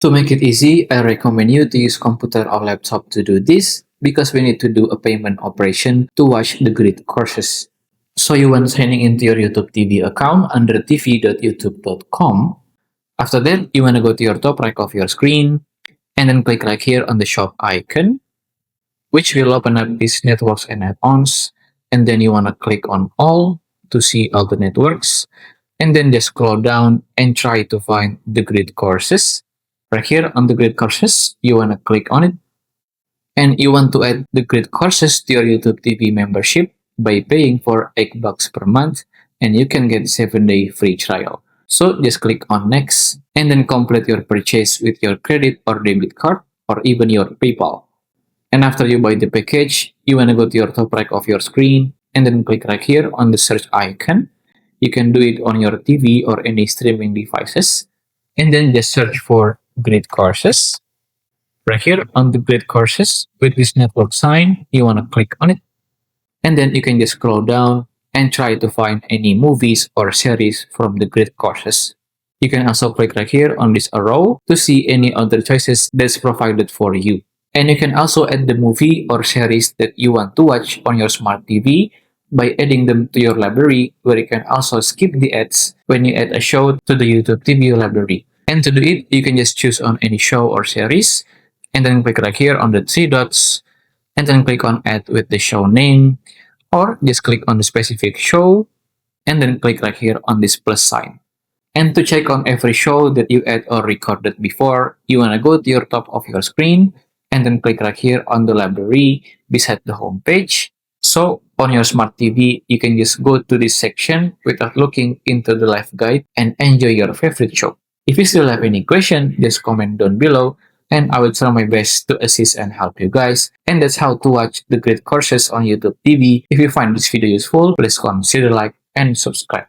To make it easy, I recommend you to use computer or laptop to do this because we need to do a payment operation to watch the grid courses. So you want signing into your YouTube TV account under tv.youtube.com. After that, you want to go to your top right of your screen and then click right here on the shop icon, which will open up these networks and add-ons. And then you want to click on all to see all the networks. And then just scroll down and try to find the grid courses. Right here on the grid courses, you want to click on it. And you want to add the grid courses to your YouTube TV membership by paying for $8 per month, and you can get 7-day free trial. So just click on next and then complete your purchase with your credit or debit card or even your PayPal. And after you buy the package, you want to go to your top right of your screen and then click right here on the search icon. You can do it on your TV or any streaming devices and then just search for grid courses. Right here on the grid courses with this network sign, you want to click on it. And then you can just scroll down and try to find any movies or series from the grid courses. You can also click right here on this arrow to see any other choices that's provided for you. And you can also add the movie or series that you want to watch on your smart TV by adding them to your library, where you can also skip the ads when you add a show to the YouTube TV library. And to do it, you can just choose on any show or series and then click right here on the three dots and then click on add with the show name, or just click on the specific show and then click right here on this plus sign. And to check on every show that you add or recorded before, you want to go to your top of your screen and then click right here on the library beside the home page. So on your smart TV, you can just go to this section without looking into the live guide and enjoy your favorite show. If you still have any question, just comment down below and I will try my best to assist and help you guys. And that's how to watch the grid courses on YouTube TV. If you find this video useful, please consider like and subscribe.